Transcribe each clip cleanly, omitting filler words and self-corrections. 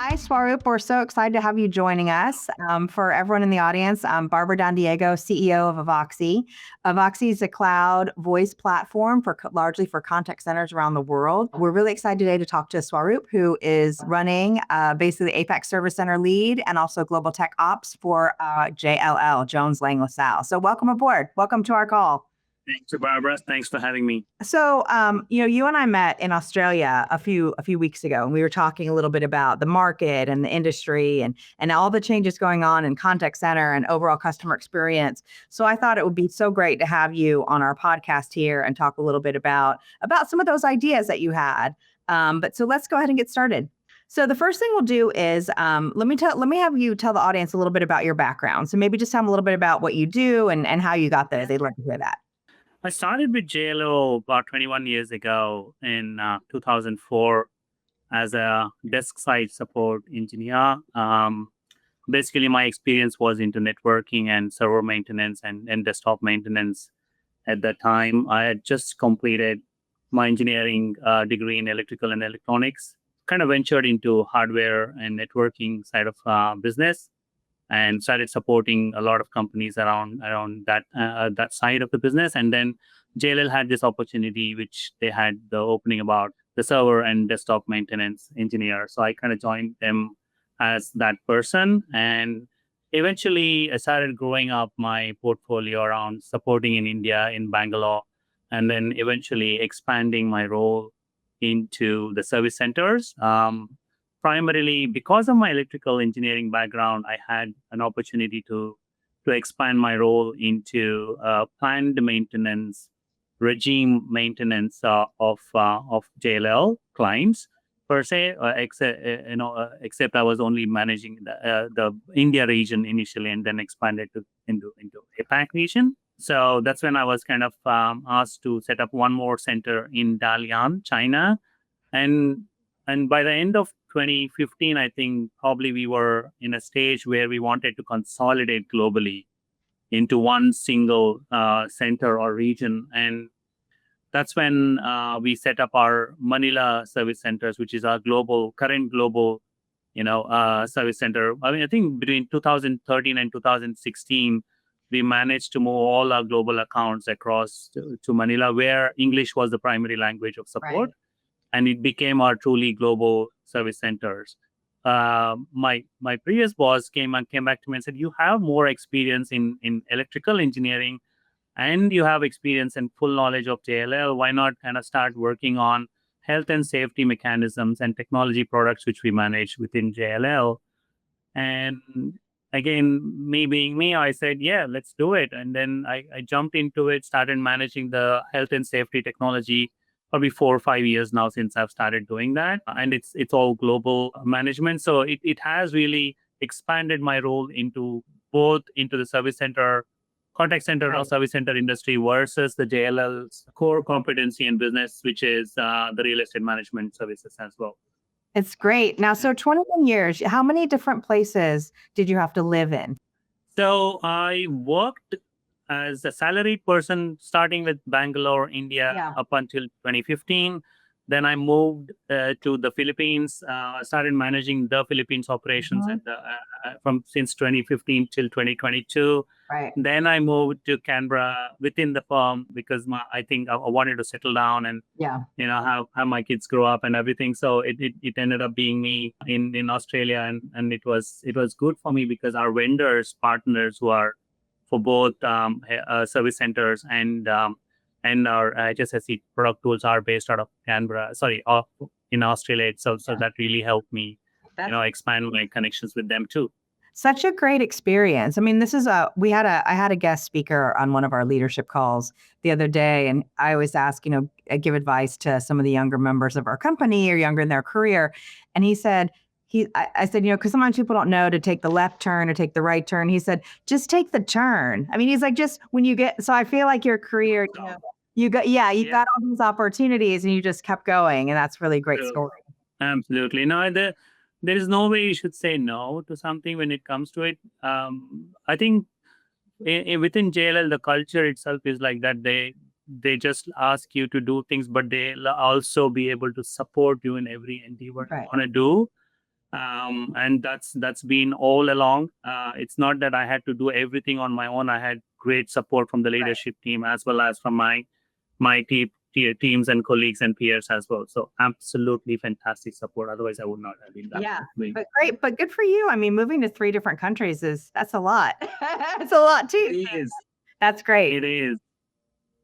Hi, Swaroop. We're so excited to have you joining us. For everyone in the audience, I'm Barbara Don Diego, CEO of Avoxy. Avoxy is a cloud voice platform largely for contact centers around the world. We're really excited today to talk to Swaroop, who is running basically the APAC Service Center lead and also Global Tech Ops for JLL, Jones Lang LaSalle. So welcome aboard. Welcome to our call. Thanks, Barbara. Thanks for having me. So, you and I met in Australia a few weeks ago, and we were talking a little bit about the market and the industry and all the changes going on in contact center and overall customer experience. So I thought it would be so great to have you on our podcast here and talk a little bit about some of those ideas that you had. But so let's go ahead and get started. So the first thing we'll do is let me have you tell the audience a little bit about your background. So maybe just tell them a little bit about what you do and how you got there. They'd love to hear that. I started with JLL about 21 years ago in 2004 as a desk side support engineer. Basically, my experience was into networking and server maintenance and desktop maintenance. At that time, I had just completed my engineering degree in electrical and electronics, kind of ventured into hardware and networking side of business, and started supporting a lot of companies around that side of the business. And then JLL had this opportunity, which they had the opening about the server and desktop maintenance engineer. So I kind of joined them as that person. And eventually I started growing up my portfolio around supporting in India, in Bangalore, and then eventually expanding my role into the service centers. Primarily because of my electrical engineering background, I had an opportunity to expand my role into planned maintenance, regime maintenance of JLL clients per se. Except I was only managing the India region initially, and then expanded into APAC region. So that's when I was kind of asked to set up one more center in Dalian, China, and by the end of 2015, I think probably we were in a stage where we wanted to consolidate globally into one single center or region. And that's when we set up our Manila service centers, which is our current global service center. I mean, I think between 2013 and 2016, we managed to move all our global accounts across to Manila, where English was the primary language of support. Right. And it became our truly global service centers. My previous boss came back to me and said, "You have more experience in electrical engineering, and you have experience and full knowledge of JLL. Why not kind of start working on health and safety mechanisms and technology products which we manage within JLL?" And again, me being me, I said, "Yeah, let's do it." And then I jumped into it, started managing the health and safety technology. Probably 4 or 5 years now since I've started doing that. And it's all global management. So it has really expanded my role into the service center, contact center or service center industry versus the JLL's core competency and business, which is the real estate management services as well. It's great. Now, so 21 years, how many different places did you have to live in? So I worked as a salaried person, starting with Bangalore, India, up until 2015. Then I moved to the Philippines, started managing the Philippines operations from since 2015 till 2022. Right. Then I moved to Canberra within the firm because I think I wanted to settle down and have my kids grow up and everything. So it ended up being me in Australia, and it was good for me because our vendors, partners who are for both service centers and our HSSC product tools are based out of Canberra, in Australia. So that really helped me, expand my connections with them too. Such a great experience. I mean, I had a guest speaker on one of our leadership calls the other day, and I always ask, I give advice to some of the younger members of our company or younger in their career. And he said, I said, because sometimes people don't know to take the left turn or take the right turn. He said, just take the turn. I mean, he's like, just when you get, so I feel like your career, you got all these opportunities and you just kept going. And that's really a great story. Absolutely. No, there is no way you should say no to something when it comes to it. I think within JLL, the culture itself is like that. They just ask you to do things, but they'll also be able to support you in every endeavor you want to do. And that's been all along. It's not that I had to do everything on my own. I had great support from the Right. leadership team as well as from my teams and colleagues and peers as well. So absolutely fantastic support. Otherwise, I would not have been that Yeah, way. but great, but good for you. I mean, moving to 3 different countries that's a lot. It's a lot too. It is. That's great. It is.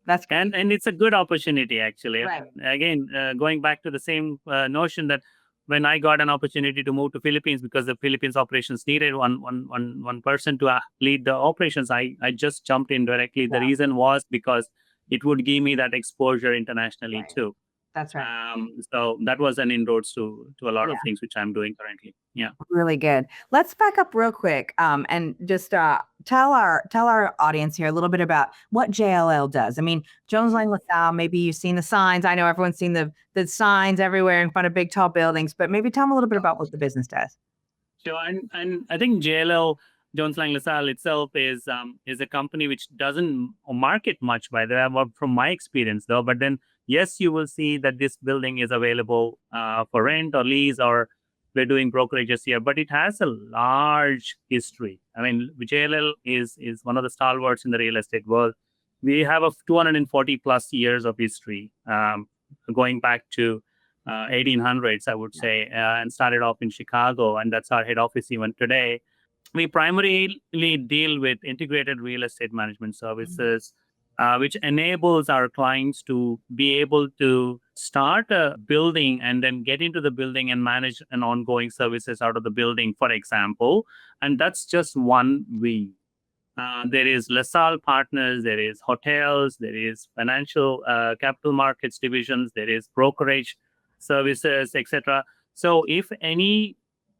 That's great. And it's a good opportunity actually. Right. Again, going back to the same notion that when I got an opportunity to move to Philippines because the Philippines operations needed one person to lead the operations, I just jumped in directly. The Yeah. reason was because it would give me that exposure internationally Right. too. That's right. So that was an inroads to a lot Yeah. of things which I'm doing currently. Yeah. Really good. Let's back up real quick, and just tell our audience here a little bit about what JLL does. I mean, Jones Lang LaSalle. Maybe you've seen the signs. I know everyone's seen the signs everywhere in front of big tall buildings, but maybe tell them a little bit about what the business does. Sure, and I think JLL Jones Lang LaSalle itself is a company which doesn't market much by the way, from my experience though. But then yes, you will see that this building is available for rent or lease, or we're doing brokerages here. But it has a large history. I mean, JLL is one of the stalwarts in the real estate world. We have a 240 plus years of history, going back to 1800s, I would say, and started off in Chicago, and that's our head office even today. We primarily deal with integrated real estate management services, which enables our clients to be able to start a building and then get into the building and manage an ongoing services out of the building, for example. And that's just one wing. There is LaSalle Partners, there is hotels, there is financial capital markets divisions, there is brokerage services, etc. So if any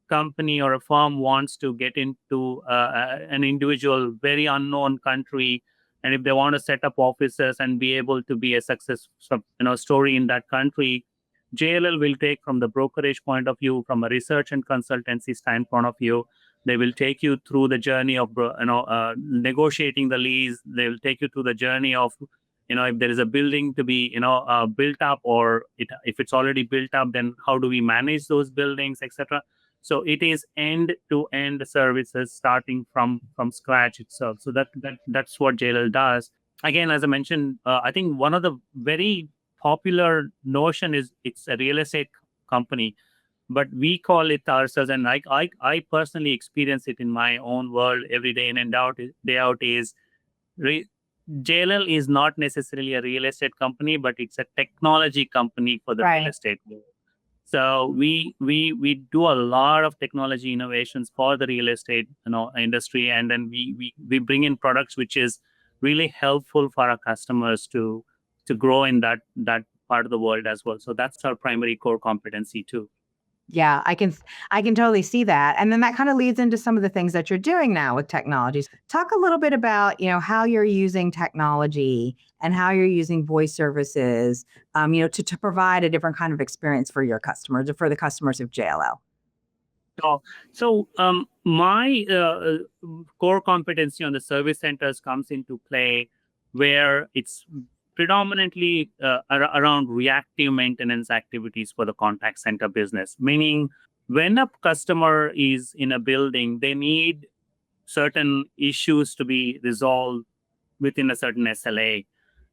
company or a firm wants to get into an individual, very unknown country, and if they want to set up offices and be able to be a success, story in that country, JLL will take from the brokerage point of view, from a research and consultancy standpoint of view. They will take you through the journey of negotiating the lease. They will take you through the journey of if there is a building to be built up, or if it's already built up, then how do we manage those buildings, etc. So it is end to end services starting from scratch itself. So that's what JLL does. Again, as I mentioned, I think one of the very popular notion is it's a real estate company, but we call it ourselves, and I personally experience it in my own world every day in and out day out is JLL is not necessarily a real estate company, but it's a technology company for the real Right. estate world. So we do a lot of technology innovations for the real estate industry, and then we bring in products which is really helpful for our customers to grow in that part of the world as well. So that's our primary core competency too. Yeah, I can totally see that. And then that kind of leads into some of the things that you're doing now with technologies. Talk a little bit about, how you're using technology and how you're using voice services, to provide a different kind of experience for your customers, or for the customers of JLL. So my core competency on the service centers comes into play where it's predominantly around reactive maintenance activities for the contact center business. Meaning, when a customer is in a building, they need certain issues to be resolved within a certain SLA.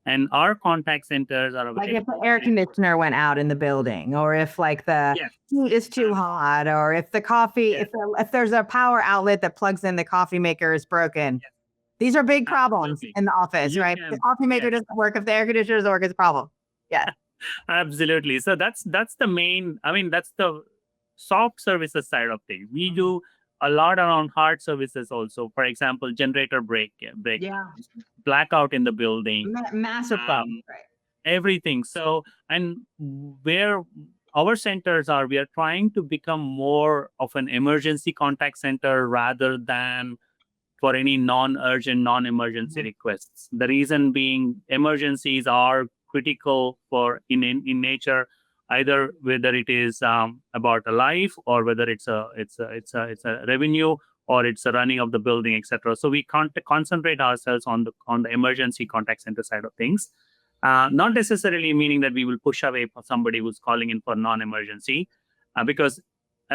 And our contact centers are Like if available. the air conditioner went out in the building, or if like the Yes. heat is too hot, or if the coffee, Yes. if there's a power outlet that plugs in the coffee maker is broken. Yes. These are big problems Absolutely. in the office, You right? can- The coffee maker yes. doesn't work. If the air conditioner doesn't work, it's a problem. Yeah. Absolutely. So that's the main. I mean, that's the soft services side of things. We do a lot around hard services also. For example, generator break, Yeah. blackout in the building, Massive problem. um, Right. everything. So, and where our centers are, we are trying to become more of an emergency contact center rather than for any non-urgent, non-emergency requests. The reason being, emergencies are critical for in nature, either whether it is about a life, or whether it's a revenue, or it's a running of the building, etc. So we can't concentrate ourselves on the emergency contact center side of things. Not necessarily meaning that we will push away for somebody who's calling in for non-emergency, because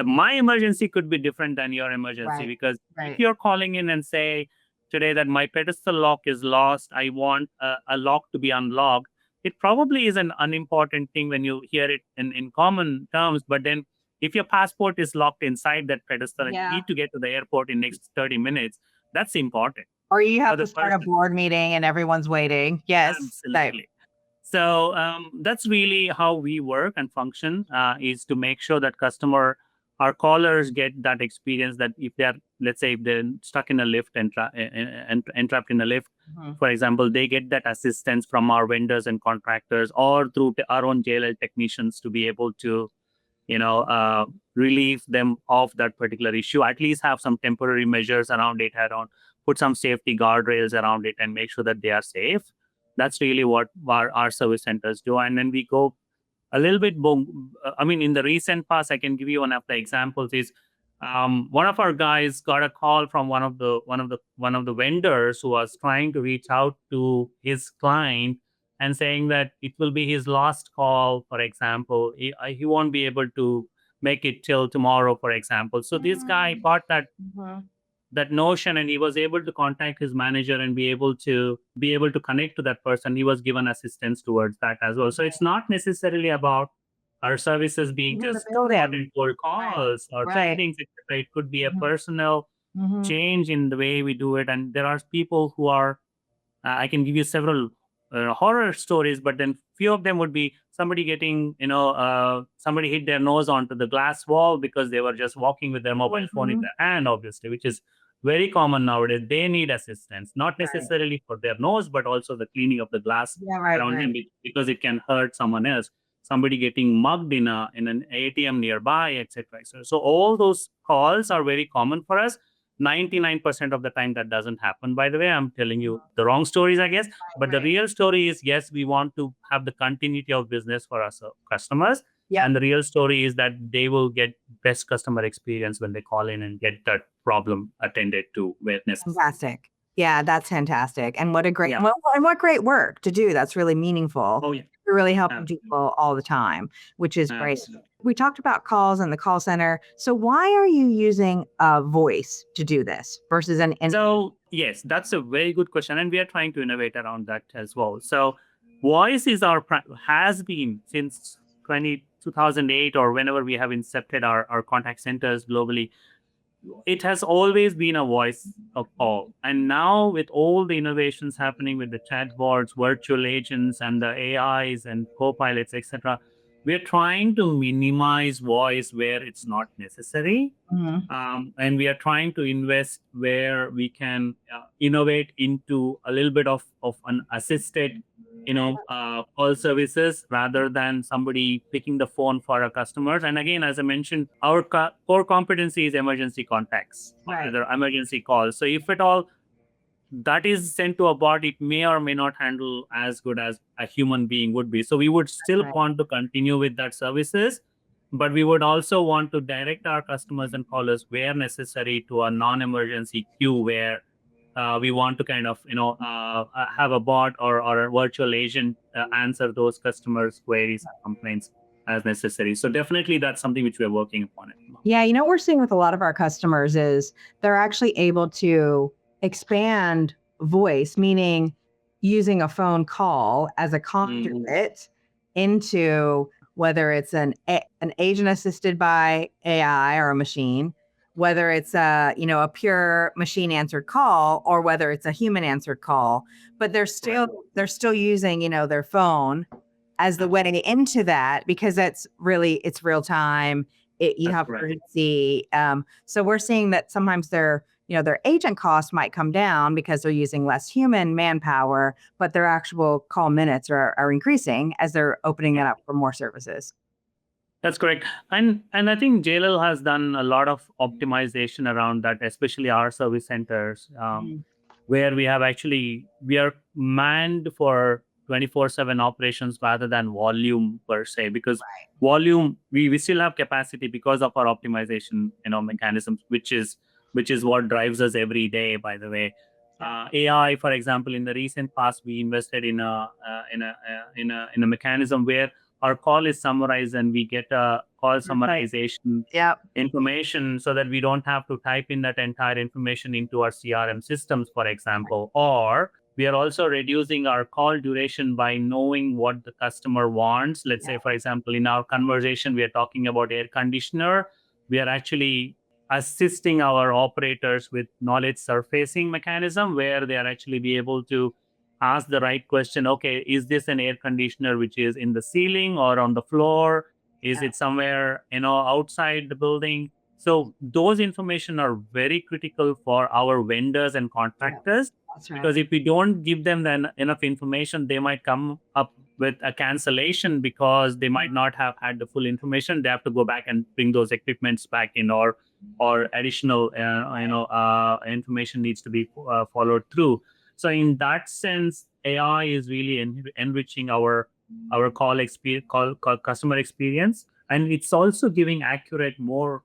my emergency could be different than your emergency, Right. because if Right. you're calling in and say today that my pedestal lock is lost, I want a lock to be unlocked, it probably is an unimportant thing when you hear it in common terms. But then if your passport is locked inside that pedestal and you Yeah. need to get to the airport in next 30 minutes, that's important. Or you have The to start a person, board meeting and everyone's waiting. Yes. Right. absolutely. So that's really how we work and function, is to make sure that our callers get that experience, that if they're, let's say, if they're stuck in a lift and trapped in a lift, Mhm. for example, they get that assistance from our vendors and contractors or through our own JLL technicians to be able to, relieve them of that particular issue, at least have some temporary measures around it, put some safety guardrails around it, and make sure that they are safe. That's really what our service centers do. And then we go a little bit I mean, in the recent past, I can give you one of the examples is, one of our guys got a call from one of the vendors who was trying to reach out to his client and saying that it will be his last call. For example, he won't be able to make it till tomorrow, for example. So this guy got Mhm. that notion, and he was able to contact his manager and be able to connect to that person. He was given assistance towards that as well. So it's not necessarily about our services being You gotta just build hot him. and cold Right. calls or Right. trainings, etc. It could be a Mhm. personal Mhm. change in the way we do it. And there are people who are, I can give you several horror stories, but then few of them would be somebody getting, somebody hit their nose onto the glass wall because they were just walking with their mobile phone in Mhm. their hand, obviously, which is very common nowadays. They need assistance, not Right. necessarily for their nose, but also the cleaning of the glass Yeah, right, around right. them, because it can hurt someone else. Somebody getting mugged in an ATM nearby, etc. So all those calls are very common for us. 99% of the time that doesn't happen, by the way. I'm telling you the wrong stories, I guess. But the Right. real story is, yes, we want to have the continuity of business for our customers. Yep. And the real story is that they will get best customer experience when they call in and get that problem attended to where necessary. Fantastic. Yeah, that's fantastic. And what a great Yeah. and what great work to do. That's really meaningful. Oh, yeah. You're really helping Absolutely. people all the time, which is great. Absolutely. We talked about calls in the call center. So why are you using a voice to do this versus So, yes, that's a very good question. And we are trying to innovate around that as well. So, voice is has been since 2008, or whenever we have incepted our contact centers globally. It has always been a voice of call. And now, with all the innovations happening with the chatbots, virtual agents, and the AIs and co-pilots, etc., we're trying to minimize voice where it's not necessary. Mhm. And we are trying to invest where we can innovate into a little bit of an assisted, call services, rather than somebody picking the phone for our customers. And again, as I mentioned, our core competency is emergency contacts, Right. or emergency calls. So if at all that is sent to a bot, it may or may not handle as good as a human being would be. So we would still Right. want to continue with that services, but we would also want to direct our customers and callers where necessary to a non-emergency queue, where we want to kind of, have a bot or a virtual agent answer those customers' queries and complaints as necessary. So definitely that's something which we're working upon at the moment. Yeah, what we're seeing with a lot of our customers is they're actually able to expand voice, meaning using a phone call as a conduit into whether it's an agent assisted by AI or a machine, whether it's a pure machine answered call, or whether it's a human answered call, but they're still using their phone as the way into that, because it's real time. You That's have correct. urgency. So we're seeing that sometimes their agent cost might come down because they're using less human manpower, but their actual call minutes are increasing as they're opening it up for more services. That's correct. And I think JLL has done a lot of optimization around that, especially our service centers, Mhm. where we are manned for 24/7 operations rather than volume per se, because volume, we still have capacity because of our optimization, mechanisms, which is what drives us every day, by the way. AI, for example, in the recent past, we invested in a mechanism where our call is summarized and we get a call Right. summarization Yep. information so that we don't have to type in that entire information into our CRM systems, for example. Or we are also reducing our call duration by knowing what the customer wants. Let's say, for example, in our conversation, we are talking about air conditioner. We are actually assisting our operators with knowledge surfacing mechanism where they are actually be able to ask the right question. Okay, is this an air conditioner which is in the ceiling or on the floor? Is Yeah. it somewhere, outside the building? So those information are very critical for our vendors and contractors, That's because right. if we don't give them then enough information, they might come up with a cancellation because they might not have had the full information. They have to go back and bring those equipments back in, or additional information needs to be followed through. So in that sense, AI is really enriching our call experience, call customer experience, and it's also giving accurate, more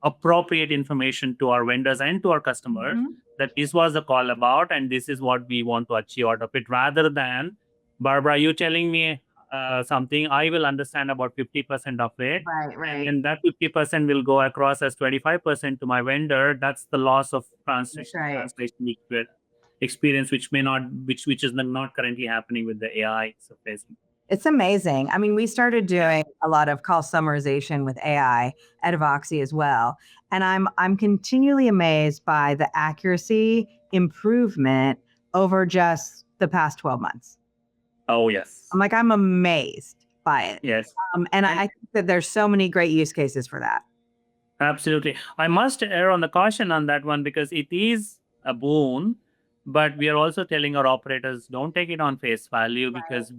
appropriate information to our vendors and to our customers, Mhm. that this was the call about and this is what we want to achieve out of it, rather than, Barbara, you telling me something, I will understand about 50% of it, Right, and right. then that 50% will go across as 25% to my vendor. That's the loss of That's right. translation experience, which may not, which is not currently happening with the AI surfacing. It's amazing. I mean, we started doing a lot of call summarization with AI at Evoxy as well, and I'm continually amazed by the accuracy improvement over just the past 12 months. Oh yes, I'm amazed by it. yes. And I think that there's so many great use cases for that. Absolutely. I must err on the caution on that one because it is a boon, but we are also telling our operators, don't take it on face value, because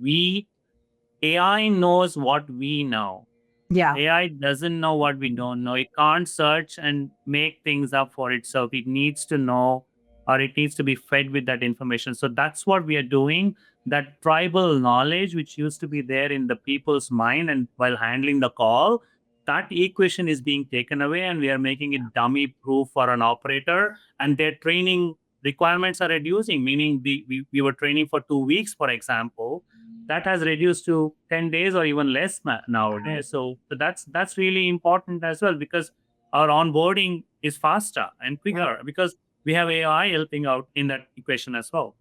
AI knows what we know. Yeah. AI doesn't know what we don't know. It can't search and make things up for itself. It needs to know, or it needs to be fed with that information. So that's what we are doing. That tribal knowledge, which used to be there in the people's mind and while handling the call, that equation is being taken away, and we are making it dummy proof for an operator. And their training requirements are reducing, meaning we were training for 2 weeks, for example, that has reduced to 10 days or even less nowadays. So that's really important as well, because our onboarding is faster and quicker because we have AI helping out in that equation as well.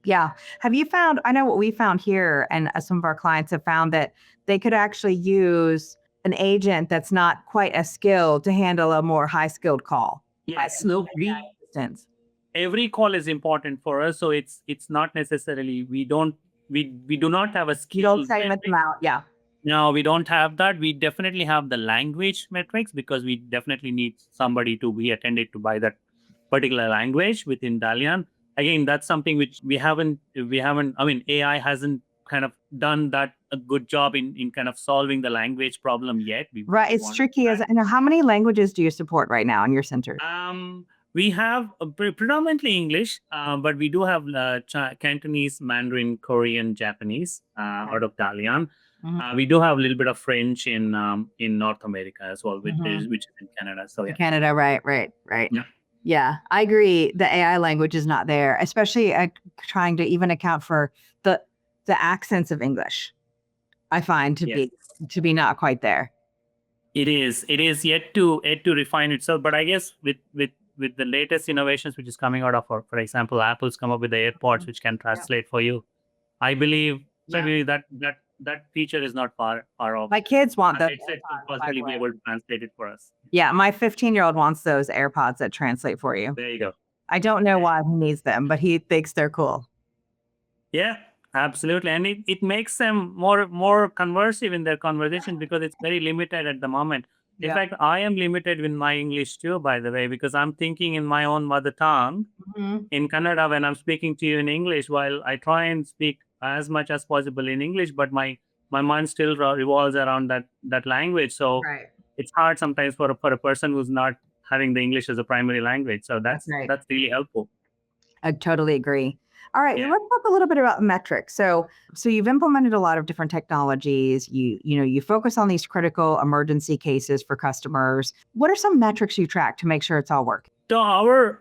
Yeah. Have you found, I know what we found here, and some of our clients have found that they could actually use an agent that's not quite as skilled to handle a more high skilled call. Yes, no, Instance. every call is important for us. So it's not necessarily, we do not have a You don't skill segment them out. Yeah. No, we don't have that. We definitely have the language metrics, because we definitely need somebody to be attended to by that particular language within Italian. Again, that's something which we haven't, I mean, AI hasn't kind of done that a good job in kind of solving the language problem yet. Right. It's tricky as, and how many languages do you support right now in your center? We have predominantly English, but we do have Cantonese, Mandarin, Korean, Japanese, out of Italian. We do have a little bit of French in North America as well, which is in Canada. So yeah. Canada, right, right, right. Yeah. Yeah, I agree. The AI language is not there, especially trying to even account for the accents of English. I find to be not quite there. It is yet to refine itself, but I guess with the latest innovations which is coming out of, for example, Apple's come up with the AirPods which can translate for you. I believe certainly that feature is not far off. My kids want those. It's possibly be able to translate it for us. Yeah, my 15-year-old wants those AirPods that translate for you. There you go. I don't know why he needs them, but he thinks they're cool. Yeah, absolutely. And it makes them more conversive in their conversation, because it's very limited at the moment. In fact, I am limited with my English too, by the way, because I'm thinking in my own mother tongue in Kannada when I'm speaking to you in English, while I try and speak as much as possible in English, but my mind still revolves around that language. So it's hard sometimes for a person who's not having the English as a primary language. So that's really helpful. I totally agree. All right, let's talk a little bit about metrics. So you've implemented a lot of different technologies. You focus on these critical emergency cases for customers. What are some metrics you track to make sure it's all working? So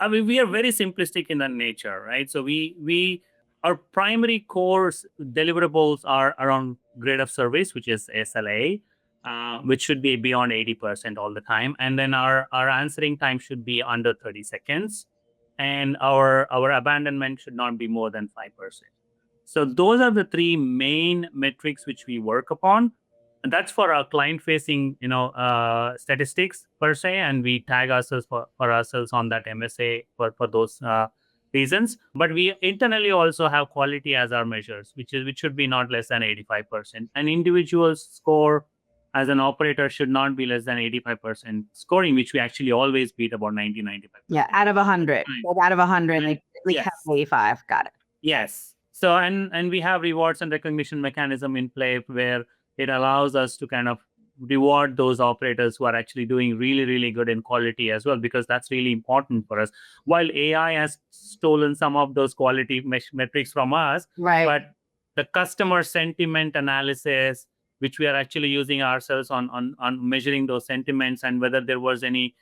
we are very simplistic in that nature, right? So we our primary course deliverables are around grade of service, which is SLA, which should be beyond 80% all the time. And then our answering time should be under 30 seconds. And our abandonment should not be more than 5%. So those are the three main metrics which we work upon. And that's for our client-facing, statistics per se, and we tag ourselves for ourselves on that MSA for those reasons. But we internally also have quality as our measures, which should be not less than 85%. An individual's score as an operator should not be less than 85% scoring, which we actually always beat about 90-95%. Yeah, out of 100. Like out of 100, they Yes. have 85. Got it. Yes. So and we have rewards and recognition mechanism in play where it allows us to kind of reward those operators who are actually doing really, really good in quality as well, because that's really important for us. While AI has stolen some of those quality metrics from us, Right. but the customer sentiment analysis, which we are actually using ourselves on measuring those sentiments and whether there was any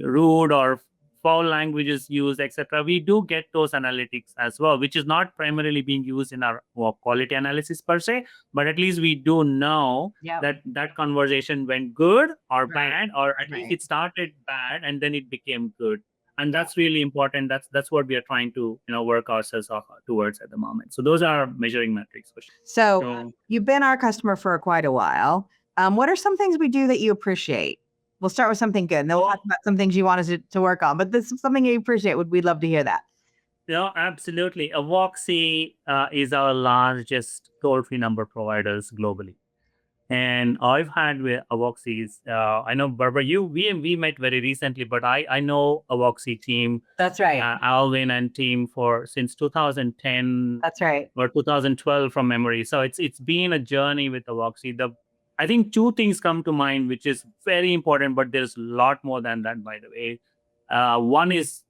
rude or foul languages used, etc. We do get those analytics as well, which is not primarily being used in our quality analysis per se, but at least we do know that conversation went good or bad, or at least it started bad and then it became good. And that's really important. That's what we are trying to work ourselves towards at the moment. So those are measuring metrics for sure. So you've been our customer for quite a while. What are some things we do that you appreciate? We'll start with something good, and then we'll talk about some things you want us to work on. But this is something you appreciate. We'd love to hear that. Yeah, absolutely. Avoxy is our largest toll-free number providers globally. And I've had with Avoxy's, I know, Barbara, we met very recently, but I know Avoxy team. That's right. Alvin and team since 2010. That's right. Or 2012 from memory. So it's been a journey with Avoxy. I think two things come to mind, which is very important, but there's a lot more than that, by the way. One is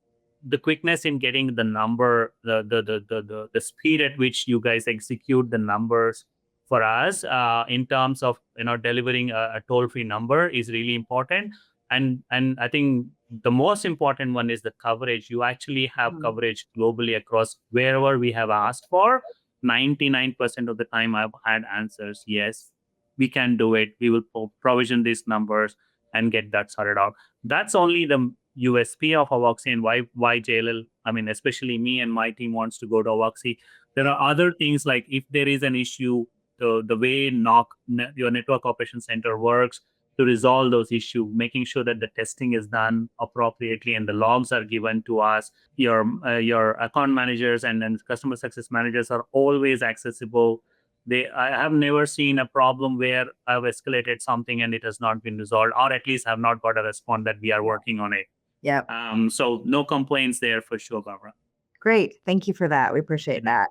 the quickness in getting the number, the speed at which you guys execute the numbers for us in terms of delivering a toll-free number is really important. And I think the most important one is the coverage. You actually have coverage globally across wherever we have asked for. 99% of the time I've had answers, yes, we can do it. We will provision these numbers and get that sorted out. That's only the USP of Avoxy and why JLL, I mean, especially me and my team wants to go to Avoxy. There are other things like if there is an issue, the way your network operations center works to resolve those issues, making sure that the testing is done appropriately and the logs are given to us. Your account managers and then customer success managers are always accessible. I have never seen a problem where I've escalated something and it has not been resolved, or at least have not got a response that we are working on it. Yeah. So no complaints there for sure, Barbara. Great. Thank you for that. We appreciate that.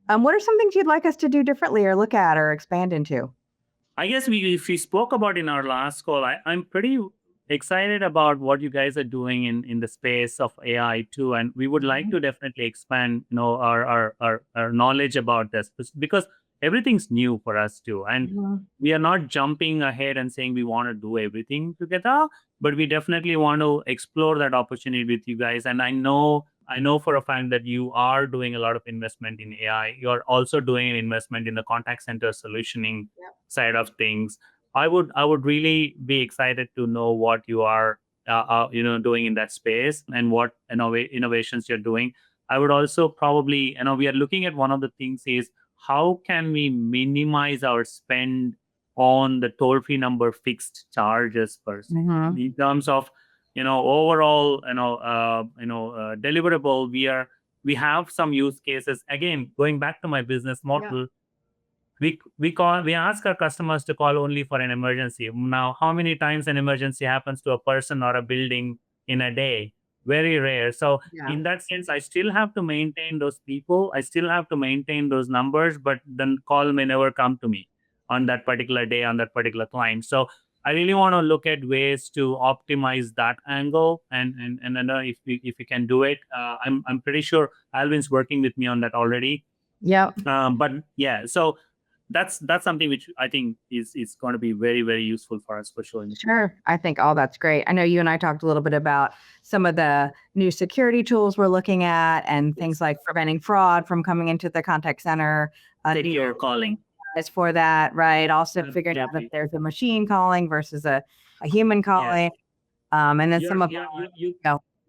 What are some things you'd like us to do differently or look at or expand into? I guess if we spoke about in our last call, I'm pretty excited about what you guys are doing in the space of AI too, and we would like to definitely expand, our knowledge about this because everything's new for us too, and we are not jumping ahead and saying we want to do everything together, but we definitely want to explore that opportunity with you guys. And I know for a fact that you are doing a lot of investment in AI. You're also doing an investment in the contact center solutioning side of things. I would really be excited to know what you are doing in that space and what innovations you're doing. I would also probably, we are looking at one of the things is how can we minimize our spend on the toll-free number fixed charges first in terms of overall deliverable. We have some use cases. Again, going back to my business model, we ask our customers to call only for an emergency. Now, how many times an emergency happens to a person or a building in a day? Very rare. So in that sense, I still have to maintain those people. I still have to maintain those numbers, but the call may never come to me on that particular day, on that particular client. So I really want to look at ways to optimize that angle, and I know if we can do it. I'm pretty sure Alvin's working with me on that already. Yeah. But yeah, so that's something which I think is going to be very, very useful for us for sure. Sure. I think all that's great. I know you and I talked a little bit about some of the new security tools we're looking at and things like preventing fraud from coming into the contact center. Secure calling. Is for that, right? Also figuring out Absolutely. if there's a machine calling versus a human calling. And then some of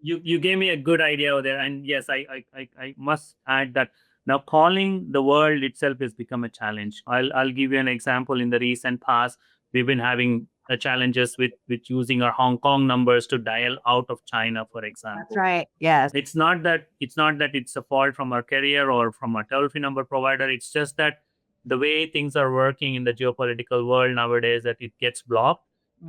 You gave me a good idea over there, and yes, I must add that now calling the world itself has become a challenge. I'll give you an example. In the recent past, we've been having challenges with using our Hong Kong numbers to dial out of China, for example. That's right. Yes. It's not that it's a fault from our carrier or from our toll-free number provider. It's just that the way things are working in the geopolitical world nowadays, that it gets blocked.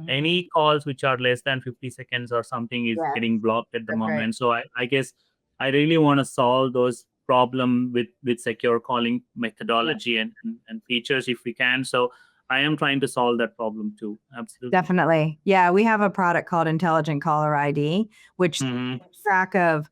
Any calls which are less than 50 seconds or something is getting blocked at the moment. So I guess I really want to solve those problem with secure calling methodology and features if we can. So I am trying to solve that problem too. Absolutely. Definitely. Yeah, we have a product called Intelligent Caller ID, which keeps track of,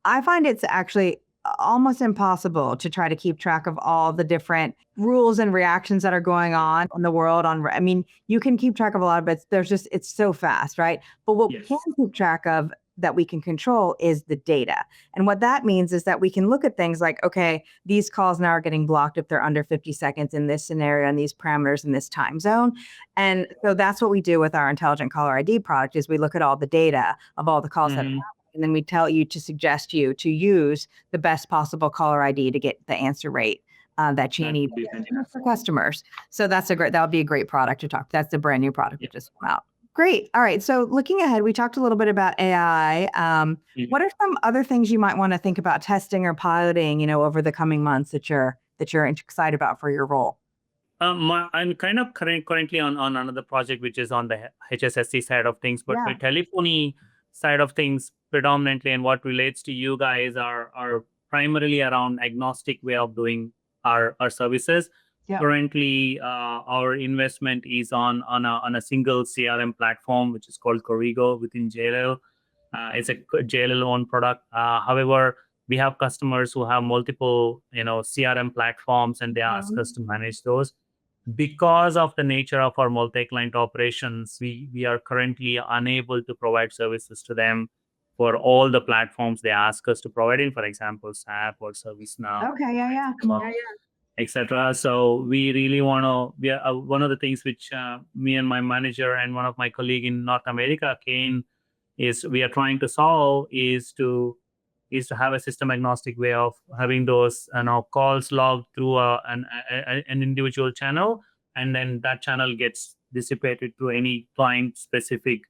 I find it's actually almost impossible to try to keep track of all the different rules and reactions that are going on in the world. I mean, you can keep track of a lot, but it's so fast, right? But what we can keep track of that we can control is the data. And what that means is that we can look at things like, okay, these calls now are getting blocked if they're under 50 seconds in this scenario and these parameters in this time zone. And so that's what we do with our Intelligent Caller ID product is we look at all the data of all the calls that are happening, and then we tell you to suggest you to use the best possible caller ID to get the answer rate that you need for customers. So that'll be a great product to talk. That's a brand new product that just came out. Great. All right. So looking ahead, we talked a little bit about AI. What are some other things you might want to think about testing or piloting, over the coming months that you're excited about for your role? I'm kind of currently on another project, which is on the HSSC side of things, but my telephony side of things predominantly, and what relates to you guys are primarily around agnostic way of doing our services. Currently, our investment is on a single CRM platform, which is called Corrigo within JLL. It's a JLL owned product. However, we have customers who have multiple, CRM platforms, and they ask us to manage those. Because of the nature of our multi-client operations, we are currently unable to provide services to them for all the platforms they ask us to provide in, for example, SAP or ServiceNow. Okay. Etc. So we really want to. One of the things which me and my manager and one of my colleague in North America, Kane, is we are trying to solve is to have a system agnostic way of having those calls logged through an individual channel, and then that channel gets dissipated to any client specific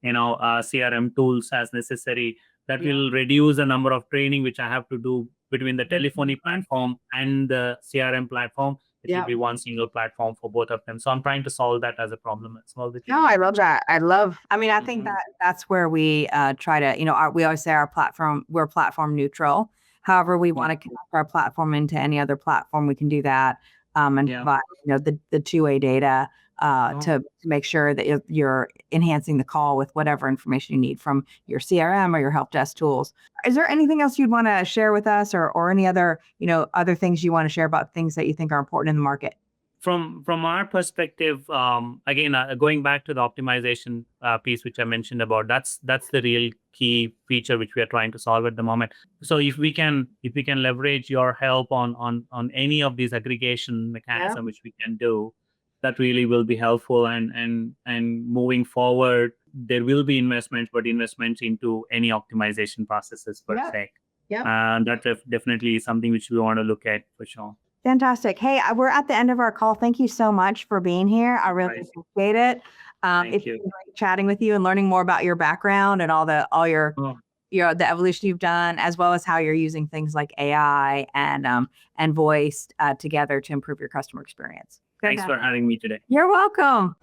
CRM tools as necessary. That will reduce the number of training which I have to do between the telephony platform and the CRM platform. It will be one single platform for both of them. So I'm trying to solve that as a problem as well. No, I love that. I think that's where we try to, we always say we're platform neutral. However, we want to connect our platform into any other platform. We can do that and provide, the two-way data to make sure that you're enhancing the call with whatever information you need from your CRM or your help desk tools. Is there anything else you'd want to share with us, or any other, other things you want to share about things that you think are important in the market? From our perspective, again, going back to the optimization piece, which I mentioned about, that's the real key feature which we are trying to solve at the moment. So if we can leverage your help on any of these aggregation mechanism, which we can do, that really will be helpful. And moving forward, there will be investments, but investments into any optimization processes per se. And that definitely is something which we want to look at for sure. Fantastic. Hey, we're at the end of our call. Thank you so much for being here. I really appreciate it. It's been great chatting with you and learning more about your background and all your the evolution you've done, as well as how you're using things like AI and voice together to improve your customer experience. Thanks for having me today. You're welcome.